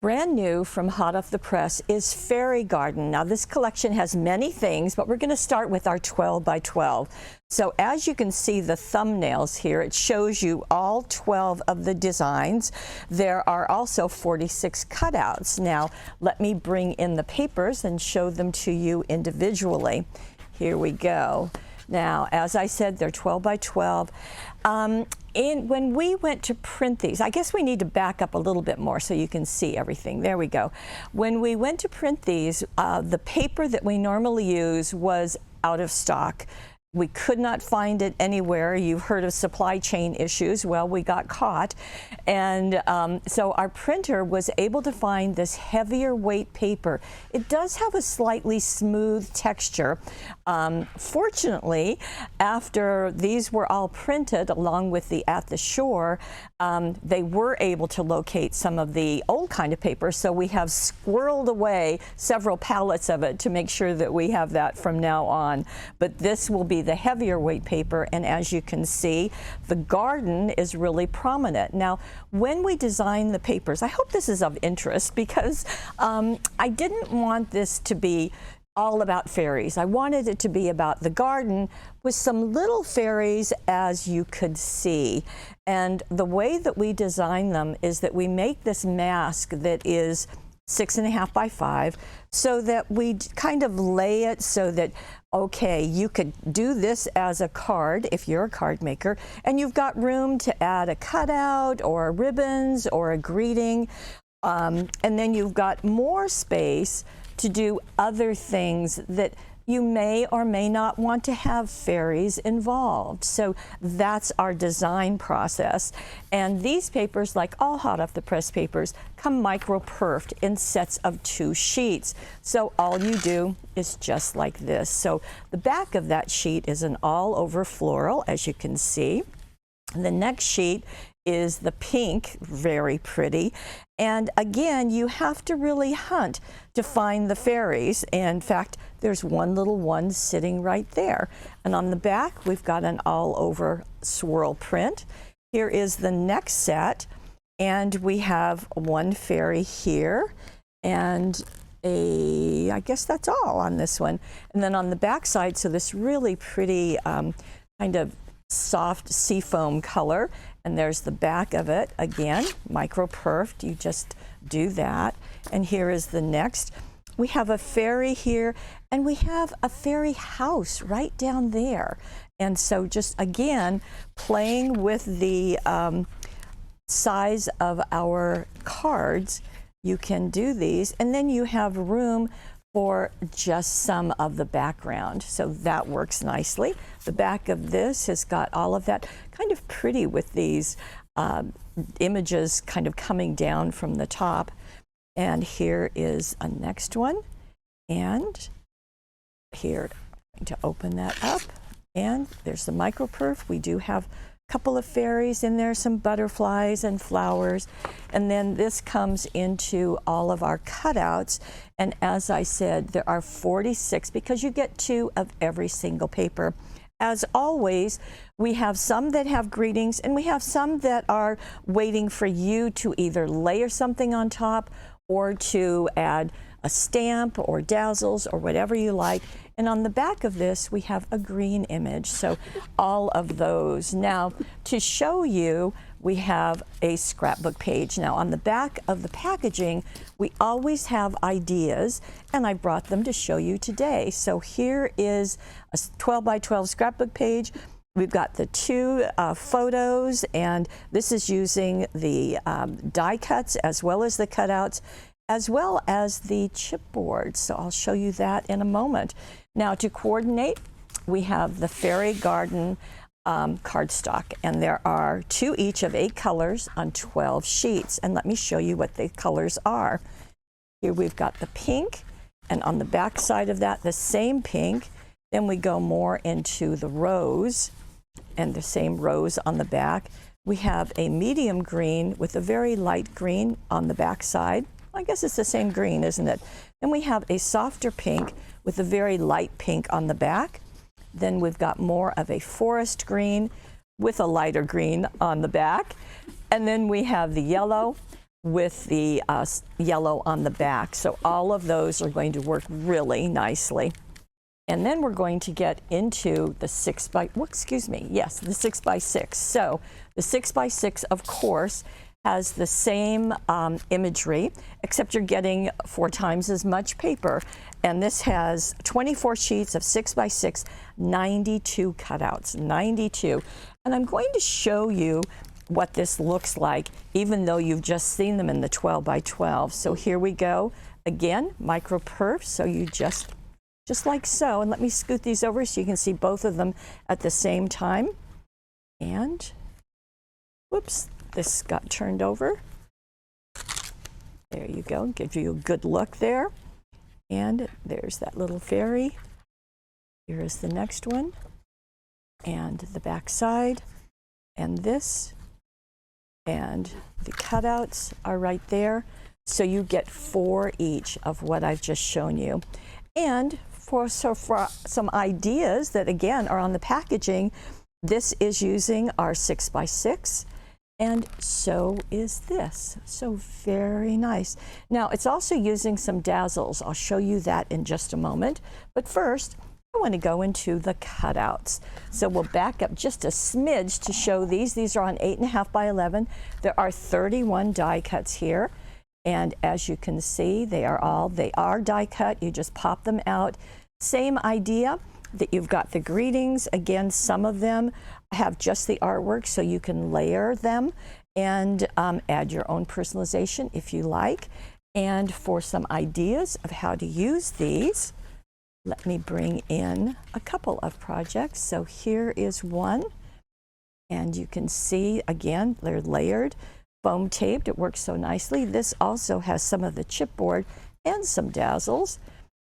Brand new from hot off the press is Fairy Garden. Now this collection has many things, but we're going to start with our 12 by 12. So as you can see the thumbnails here, it shows you all 12 of the designs. There are also 46 cutouts. Now let me bring in the papers and show them to you individually. Here we go. Now, as I said, they're 12 by 12. When we went to print these, I guess we need to back up a little bit more so you can see everything. There we go. When we went to print these, the paper that we normally use was out of stock. We could not find it anywhere. You've heard of supply chain issues. Well, we got caught. And so our printer was able to find this heavier weight paper. It does have a slightly smooth texture. Fortunately, after these were all printed along with the At the Shore, they were able to locate some of the old kind of paper. So we have squirreled away several pallets of it to make sure that we have that from now on. But this will be the heavier weight paper, and as you can see, the garden is really prominent. Now, when we design the papers, I hope this is of interest because I didn't want this to be all about fairies. I wanted it to be about the garden with some little fairies, as you could see. And the way that we design them is that we make this mask that is 6.5 by 5, so that we kind of lay it so that, okay, you could do this as a card if you're a card maker, and you've got room to add a cutout or ribbons or a greeting, and then you've got more space to do other things that you may or may not want to have fairies involved. So that's our design process. And these papers, like all hot off the press papers, come micro-perfed in sets of 2 sheets. So all you do is just like this. So the back of that sheet is an all-over floral, as you can see. And the next sheet is the pink, very pretty. And again, you have to really hunt to find the fairies. In fact, there's one little one sitting right there. And on the back, we've got an all-over swirl print. Here is the next set, and we have one fairy here, and I guess that's all on this one. And then on the back side, so this really pretty kind of soft seafoam color, and there's the back of it again, micro-perfed. You just do that. And here is the next. We have a fairy here, and we have a fairy house right down there. And so just again, playing with the size of our cards, you can do these, and then you have room for just some of the background. So that works nicely. The back of this has got all of that kind of pretty with these images kind of coming down from the top. And here is a next one. And here, I'm going to open that up. And there's the micro-perf. We do have a couple of fairies in there, some butterflies and flowers. And then this comes into all of our cutouts. And as I said, there are 46 because you get 2 of every single paper. As always, we have some that have greetings, and we have some that are waiting for you to either layer something on top or to add a stamp or Dazzles or whatever you like. And on the back of this, we have a green image. So all of those. Now, to show you, we have a scrapbook page. Now, on the back of the packaging, we always have ideas, and I brought them to show you today. So here is a 12 by 12 scrapbook page. We've got the 2 photos, and this is using the die cuts as well as the cutouts, as well as the chipboard. So I'll show you that in a moment. Now, to coordinate, we have the Fairy Garden cardstock, and there are 2 each of 8 colors on 12 sheets. And let me show you what the colors are. Here we've got the pink, and on the back side of that, the same pink. Then we go more into the rose, and the same rose on the back. We have a medium green with a very light green on the back side. I guess it's the same green, isn't it? Then we have a softer pink with a very light pink on the back. Then we've got more of a forest green with a lighter green on the back. And then we have the yellow, with the yellow on the back. So all of those are going to work really nicely. And then we're going to get into the 6x, the 6x6. So the 6x6, of course, has the same imagery, except you're getting 4 times as much paper. And this has 24 sheets of 6x6, 92 cutouts, 92. And I'm going to show you what this looks like, even though you've just seen them in the 12x12. So here we go. Again, micro perf, so you just like so. And let me scoot these over so you can see both of them at the same time. And, whoops, this got turned over. There you go, gives you a good look there. And there's that little fairy. Here is the next one. And the back side. And this. And the cutouts are right there. So you get 4 each of what I've just shown you. And for some ideas that, again, are on the packaging, this is using our 6x6. And so is this. So very nice. Now, it's also using some Dazzles. I'll show you that in just a moment. But first, I want to go into the cutouts. So we'll back up just a smidge to show these. These are on 8.5 by 11. There are 31 die cuts here. And as you can see, they are die cut. You just pop them out. Same idea that you've got the greetings. Again, some of them have just the artwork, so you can layer them and add your own personalization if you like. And for some ideas of how to use these, let me bring in a couple of projects. So here is one, and you can see, again, they're layered, foam taped. It works so nicely. This also has some of the chipboard and some Dazzles.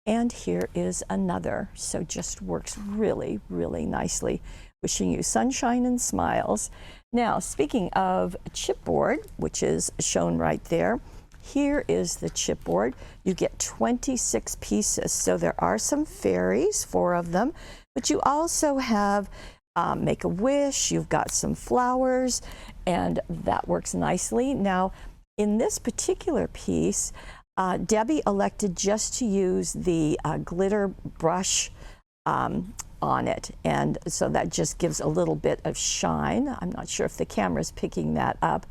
And here is another, so just works really, really nicely. Wishing you sunshine and smiles. Now, speaking of chipboard, which is shown right there, here is the chipboard. You get 26 pieces, so there are some fairies, 4 of them, but you also have Make a Wish, you've got some flowers, and that works nicely. Now, in this particular piece, Debbie elected just to use the glitter brush on it, and so that just gives a little bit of shine. I'm not sure if the camera's picking that up,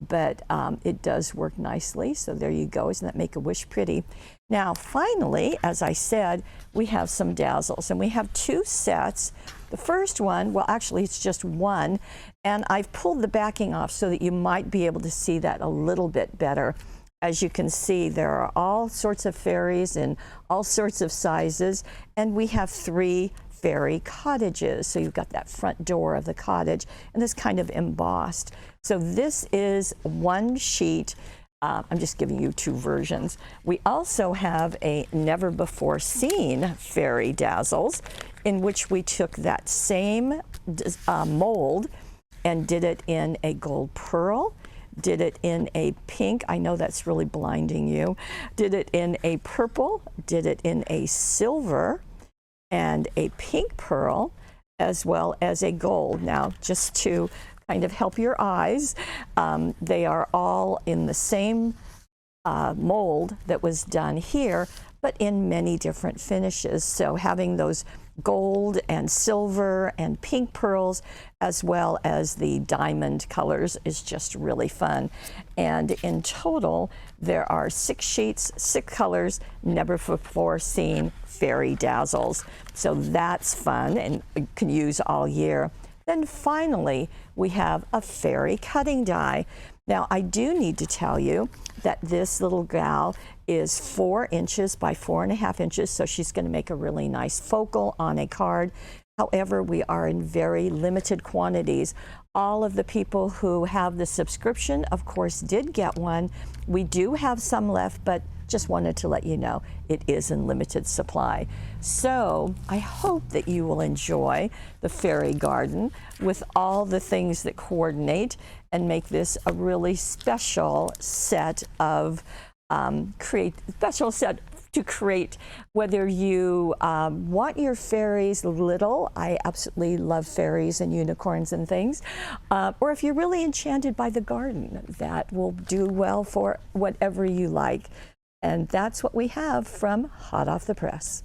but it does work nicely. So there you go. Isn't that Make a Wish pretty? Now, finally, as I said, we have some Dazzles, and we have 2 sets. The first one, well, actually, it's just one, and I've pulled the backing off so that you might be able to see that a little bit better. As you can see, there are all sorts of fairies in all sorts of sizes, and we have 3 fairy cottages. So you've got that front door of the cottage, and it's kind of embossed. So this is one sheet. I'm just giving you 2 versions. We also have a never before seen fairy Dazzles, in which we took that same mold and did it in a gold pearl, did it in a pink, I know that's really blinding you, did it in a purple, did it in a silver, and a pink pearl, as well as a gold. Now, just to kind of help your eyes, they are all in the same mold that was done here, but in many different finishes. So having those gold and silver and pink pearls, as well as the diamond colors, is just really fun. And in total, there are 6 sheets, 6 colors, never before seen fairy Dazzles. So that's fun and you can use all year. Then finally, we have a fairy cutting die. Now, I do need to tell you that this little gal is 4 inches by 4.5 inches, so she's going to make a really nice focal on a card. However, we are in very limited quantities. All of the people who have the subscription, of course, did get one. We do have some left, but just wanted to let you know it is in limited supply. So I hope that you will enjoy the fairy garden with all the things that coordinate and make this a really special set of special set to create, whether you want your fairies little, I absolutely love fairies and unicorns and things, or if you're really enchanted by the garden, that will do well for whatever you like. And that's what we have from hot off the press.